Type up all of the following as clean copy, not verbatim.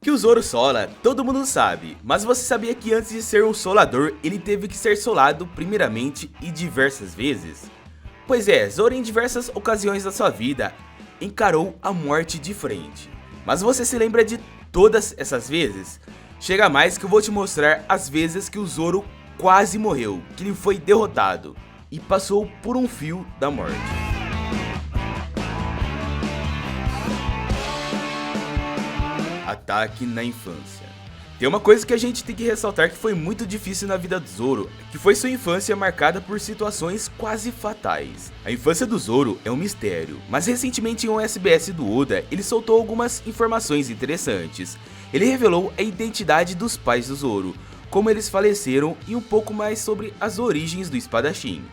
Que o Zoro sola, todo mundo sabe, mas você sabia que antes de ser um solador, ele teve que ser solado primeiramente e diversas vezes? Pois é, Zoro em diversas ocasiões da sua vida encarou a morte de frente. Mas você se lembra de todas essas vezes? Chega mais que eu vou te mostrar as vezes que o Zoro quase morreu, que ele foi derrotado e passou por um fio da morte. Ataque na infância. Tem uma coisa que a gente tem que ressaltar que foi muito difícil na vida do Zoro, que foi sua infância marcada por situações quase fatais. A infância do Zoro é um mistério, mas recentemente em um SBS do Oda, ele soltou algumas informações interessantes. Ele revelou a identidade dos pais do Zoro, como eles faleceram e um pouco mais sobre as origens do espadachim.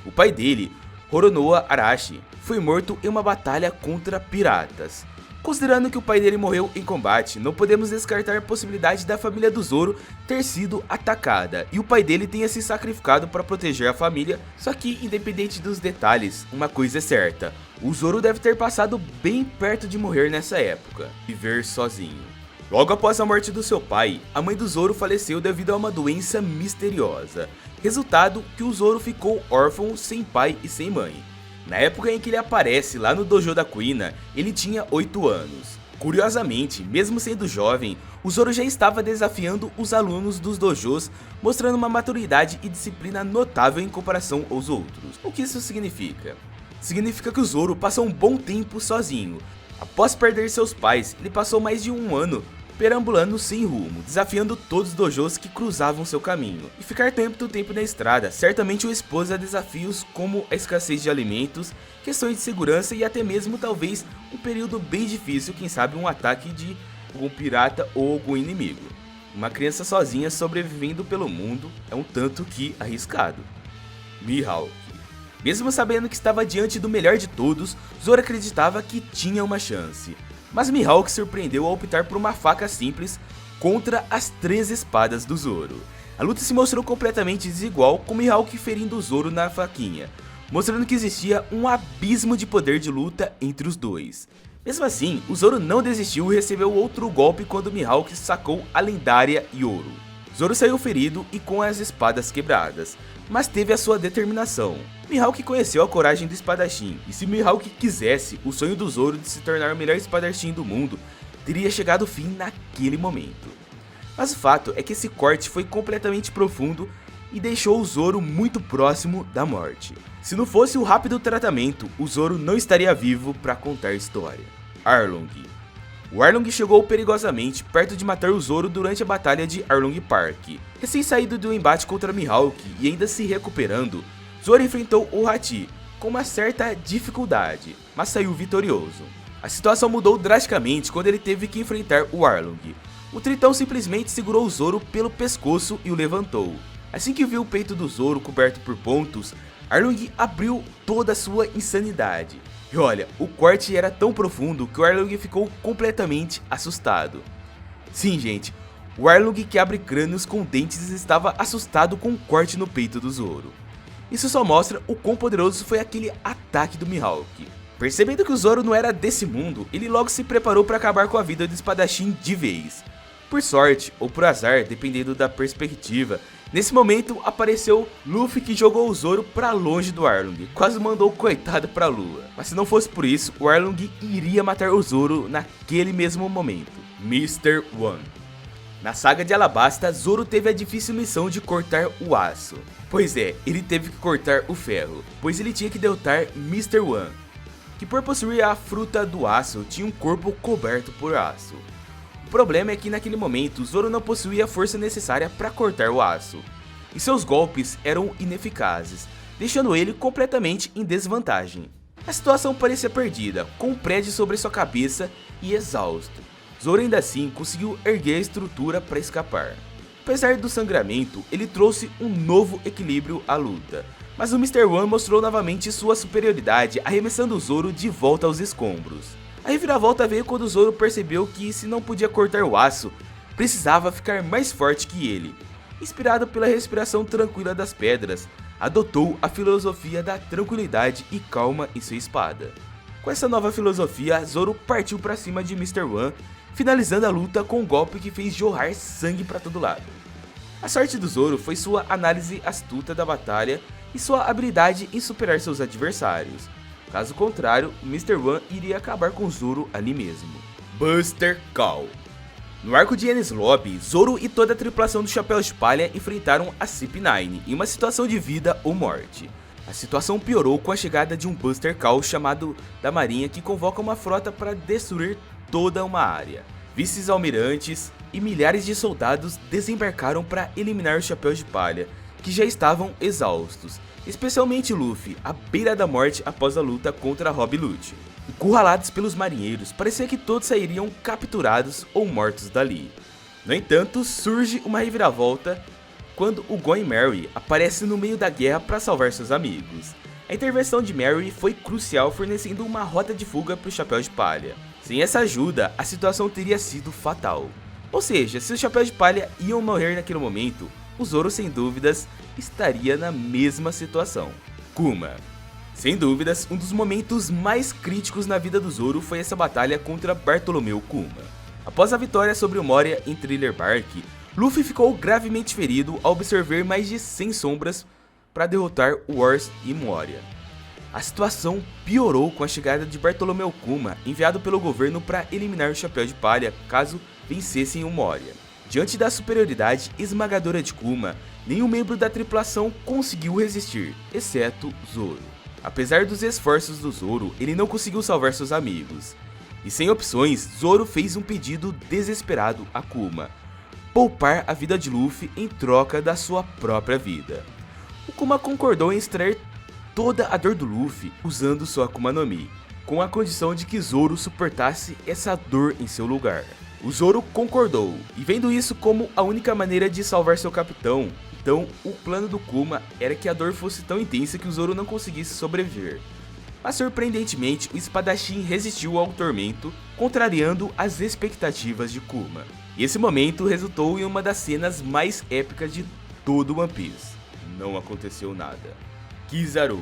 O pai dele, Roronoa Arashi, foi morto em uma batalha contra piratas. Considerando que o pai dele morreu em combate, não podemos descartar a possibilidade da família do Zoro ter sido atacada e o pai dele tenha se sacrificado para proteger a família. Só que, independente dos detalhes, uma coisa é certa: o Zoro deve ter passado bem perto de morrer nessa época, viver sozinho. Logo após a morte do seu pai, a mãe do Zoro faleceu devido a uma doença misteriosa, resultado que o Zoro ficou órfão, sem pai e sem mãe. Na época em que ele aparece lá no dojo da Kuina, ele tinha 8 anos. Curiosamente, mesmo sendo jovem, o Zoro já estava desafiando os alunos dos dojos, mostrando uma maturidade e disciplina notável em comparação aos outros. O que isso significa? Significa que o Zoro passou um bom tempo sozinho. Após perder seus pais, ele passou mais de um ano perambulando sem rumo, desafiando todos os dojos que cruzavam seu caminho. E ficar tanto tempo na estrada certamente o expôs a desafios como a escassez de alimentos, questões de segurança e até mesmo talvez um período bem difícil, quem sabe um ataque de algum pirata ou algum inimigo. Uma criança sozinha sobrevivendo pelo mundo é um tanto que arriscado. Mihawk. Mesmo sabendo que estava diante do melhor de todos, Zoro acreditava que tinha uma chance. Mas Mihawk surpreendeu ao optar por uma faca simples contra as 3 espadas do Zoro. A luta se mostrou completamente desigual, com Mihawk ferindo o Zoro na faquinha, mostrando que existia um abismo de poder de luta entre os dois. Mesmo assim, o Zoro não desistiu e recebeu outro golpe quando Mihawk sacou a lendária Yoro. Zoro saiu ferido e com as espadas quebradas, mas teve a sua determinação. Mihawk conheceu a coragem do espadachim, e se Mihawk quisesse, o sonho do Zoro de se tornar o melhor espadachim do mundo teria chegado ao fim naquele momento. Mas o fato é que esse corte foi completamente profundo e deixou o Zoro muito próximo da morte. Se não fosse o rápido tratamento, o Zoro não estaria vivo para contar a história. Arlong. O Arlong chegou perigosamente perto de matar o Zoro durante a batalha de Arlong Park. Recém saído do embate contra Mihawk e ainda se recuperando, Zoro enfrentou o Hachi com uma certa dificuldade, mas saiu vitorioso. A situação mudou drasticamente quando ele teve que enfrentar o Arlong. O Tritão simplesmente segurou o Zoro pelo pescoço e o levantou. Assim que viu o peito do Zoro coberto por pontos, Arlong abriu toda a sua insanidade. E olha, o corte era tão profundo que o Arlong ficou completamente assustado. Sim, gente, o Arlong que abre crânios com dentes estava assustado com o corte no peito do Zoro. Isso só mostra o quão poderoso foi aquele ataque do Mihawk. Percebendo que o Zoro não era desse mundo, ele logo se preparou para acabar com a vida do espadachim de vez. Por sorte, ou por azar, dependendo da perspectiva, nesse momento apareceu Luffy, que jogou o Zoro pra longe do Arlong, quase mandou o coitado pra lua. Mas se não fosse por isso, o Arlong iria matar o Zoro naquele mesmo momento. Mr. One. Na saga de Alabasta, Zoro teve a difícil missão de cortar o aço. Pois é, ele teve que cortar o ferro, pois ele tinha que derrotar Mr. One, que por possuir a fruta do aço, tinha um corpo coberto por aço. O problema é que naquele momento, Zoro não possuía a força necessária para cortar o aço, e seus golpes eram ineficazes, deixando ele completamente em desvantagem. A situação parecia perdida, com um prédio sobre sua cabeça e exausto. Zoro ainda assim conseguiu erguer a estrutura para escapar. Apesar do sangramento, ele trouxe um novo equilíbrio à luta, mas o Mr. One mostrou novamente sua superioridade, arremessando o Zoro de volta aos escombros. A reviravolta veio quando Zoro percebeu que, se não podia cortar o aço, precisava ficar mais forte que ele. Inspirado pela respiração tranquila das pedras, adotou a filosofia da tranquilidade e calma em sua espada. Com essa nova filosofia, Zoro partiu para cima de Mr. One, finalizando a luta com um golpe que fez jorrar sangue para todo lado. A sorte do Zoro foi sua análise astuta da batalha e sua habilidade em superar seus adversários. Caso contrário, o Mr. One iria acabar com Zoro ali mesmo. Buster Call. No arco de Enies Lobby, Zoro e toda a tripulação do Chapéu de Palha enfrentaram a CP9 em uma situação de vida ou morte. A situação piorou com a chegada de um Buster Call chamado da Marinha que convoca uma frota para destruir toda uma área. Vice-almirantes e milhares de soldados desembarcaram para eliminar os Chapéus de Palha, que já estavam exaustos, especialmente Luffy, à beira da morte após a luta contra Rob Lute. Encurralados pelos marinheiros, parecia que todos sairiam capturados ou mortos dali. No entanto, surge uma reviravolta quando o Going Merry aparece no meio da guerra para salvar seus amigos. A intervenção de Merry foi crucial, fornecendo uma rota de fuga para o Chapéu de Palha. Sem essa ajuda, a situação teria sido fatal. Ou seja, se os Chapéus de Palha iam morrer naquele momento, o Zoro sem dúvidas estaria na mesma situação. Kuma. Sem dúvidas, um dos momentos mais críticos na vida do Zoro foi essa batalha contra Bartolomeu Kuma. Após a vitória sobre o Moria em Thriller Bark, Luffy ficou gravemente ferido ao absorver mais de 100 sombras para derrotar o Wars e Moria. A situação piorou com a chegada de Bartolomeu Kuma, enviado pelo governo para eliminar o Chapéu de Palha caso vencessem o Moria. Diante da superioridade esmagadora de Kuma, nenhum membro da tripulação conseguiu resistir, exceto Zoro. Apesar dos esforços do Zoro, ele não conseguiu salvar seus amigos. E sem opções, Zoro fez um pedido desesperado a Kuma: poupar a vida de Luffy em troca da sua própria vida. O Kuma concordou em extrair toda a dor do Luffy usando sua Akuma no Mi, com a condição de que Zoro suportasse essa dor em seu lugar. O Zoro concordou, e vendo isso como a única maneira de salvar seu capitão, então o plano do Kuma era que a dor fosse tão intensa que o Zoro não conseguisse sobreviver. Mas surpreendentemente, o espadachim resistiu ao tormento, contrariando as expectativas de Kuma. E esse momento resultou em uma das cenas mais épicas de todo One Piece. Não aconteceu nada. Kizaru.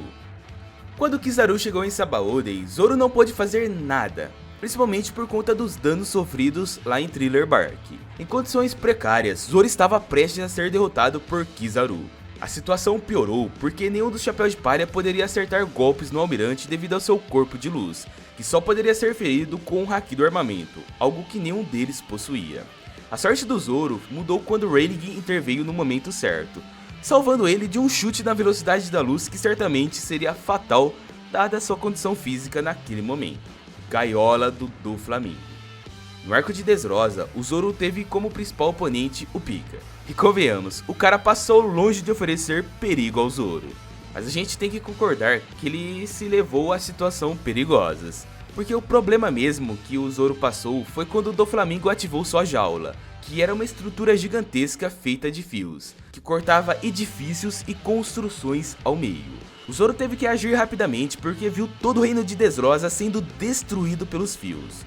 Quando Kizaru chegou em Sabaody, Zoro não pôde fazer nada, principalmente por conta dos danos sofridos lá em Thriller Bark. Em condições precárias, Zoro estava prestes a ser derrotado por Kizaru. A situação piorou porque nenhum dos Chapéus de Palha poderia acertar golpes no almirante devido ao seu corpo de luz, que só poderia ser ferido com o haki do armamento, algo que nenhum deles possuía. A sorte do Zoro mudou quando Rayleigh interveio no momento certo, salvando ele de um chute na velocidade da luz que certamente seria fatal dada a sua condição física naquele momento. Gaiola do Doflamingo. No arco de Dressrosa, o Zoro teve como principal oponente o Pika. E convenhamos, o cara passou longe de oferecer perigo ao Zoro. Mas a gente tem que concordar que ele se levou a situações perigosas. Porque o problema mesmo que o Zoro passou foi quando o Doflamingo ativou sua jaula, que era uma estrutura gigantesca feita de fios, que cortava edifícios e construções ao meio. O Zoro teve que agir rapidamente porque viu todo o reino de Dressrosa sendo destruído pelos fios.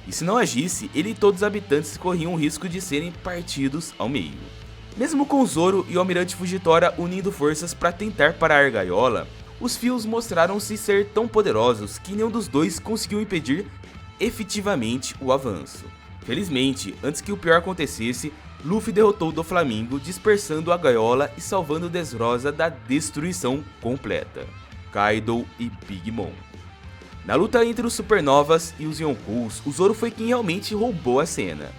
E se não agisse, ele e todos os habitantes corriam o risco de serem partidos ao meio. Mesmo com Zoro e o Almirante Fujitora unindo forças para tentar parar a gaiola, os fios mostraram-se ser tão poderosos que nenhum dos dois conseguiu impedir efetivamente o avanço. Felizmente, antes que o pior acontecesse, Luffy derrotou o Doflamingo, dispersando a gaiola e salvando Dressrosa da destruição completa. Kaido e Big Mom. Na luta entre os Supernovas e os Yonkous, o Zoro foi quem realmente roubou a cena.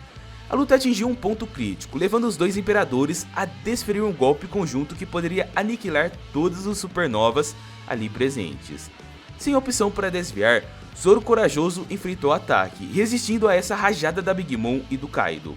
A luta atingiu um ponto crítico, levando os dois imperadores a desferir um golpe conjunto que poderia aniquilar todos os Supernovas ali presentes. Sem opção para desviar, Zoro corajoso enfrentou o ataque, resistindo a essa rajada da Big Mom e do Kaido,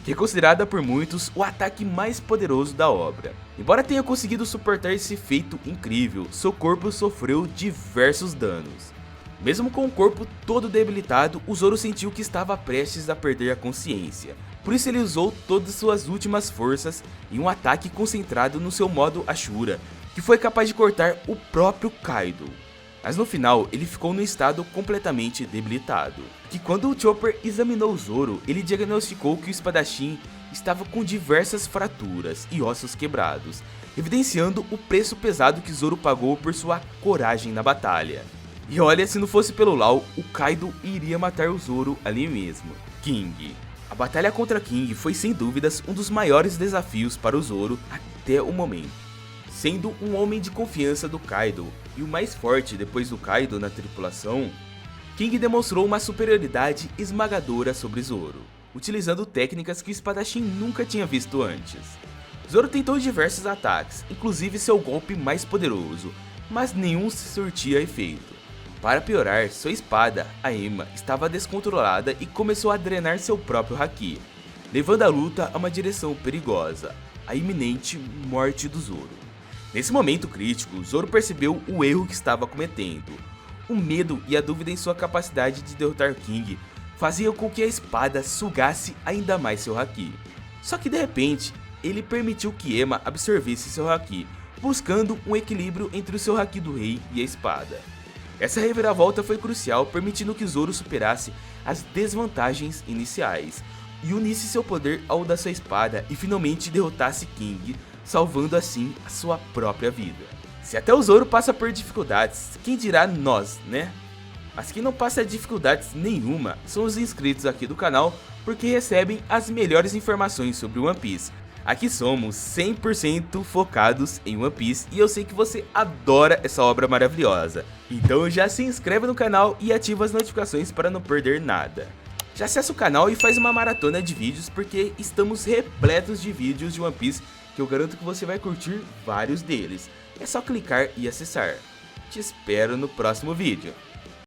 que é considerada por muitos o ataque mais poderoso da obra. Embora tenha conseguido suportar esse feito incrível, seu corpo sofreu diversos danos. Mesmo com o corpo todo debilitado, o Zoro sentiu que estava prestes a perder a consciência. Por isso ele usou todas suas últimas forças em um ataque concentrado no seu modo Ashura, que foi capaz de cortar o próprio Kaido. Mas no final, ele ficou num estado completamente debilitado. Que quando o Chopper examinou o Zoro, ele diagnosticou que o espadachim estava com diversas fraturas e ossos quebrados, evidenciando o preço pesado que Zoro pagou por sua coragem na batalha. E olha, se não fosse pelo Law, o Kaido iria matar o Zoro ali mesmo. King. A batalha contra King foi sem dúvidas um dos maiores desafios para o Zoro até o momento. Sendo um homem de confiança do Kaido e o mais forte depois do Kaido na tripulação, King demonstrou uma superioridade esmagadora sobre Zoro, utilizando técnicas que o espadachim nunca tinha visto antes. Zoro tentou diversos ataques, inclusive seu golpe mais poderoso, mas nenhum se surtia efeito. Para piorar, sua espada, a Ema, estava descontrolada e começou a drenar seu próprio haki, levando a luta a uma direção perigosa, a iminente morte do Zoro. Nesse momento crítico, Zoro percebeu o erro que estava cometendo. O medo e a dúvida em sua capacidade de derrotar King faziam com que a espada sugasse ainda mais seu haki. Só que de repente, ele permitiu que Ema absorvesse seu haki, buscando um equilíbrio entre o seu haki do rei e a espada. Essa reviravolta foi crucial, permitindo que Zoro superasse as desvantagens iniciais e unisse seu poder ao da sua espada e finalmente derrotasse King, salvando assim a sua própria vida. Se até o Zoro passa por dificuldades, quem dirá nós, né? Mas quem não passa dificuldades nenhuma são os inscritos aqui do canal, porque recebem as melhores informações sobre One Piece. Aqui somos 100% focados em One Piece e eu sei que você adora essa obra maravilhosa. Então já se inscreve no canal e ativa as notificações para não perder nada. Já acessa o canal e faz uma maratona de vídeos, porque estamos repletos de vídeos de One Piece que eu garanto que você vai curtir vários deles. É só clicar e acessar. Te espero no próximo vídeo.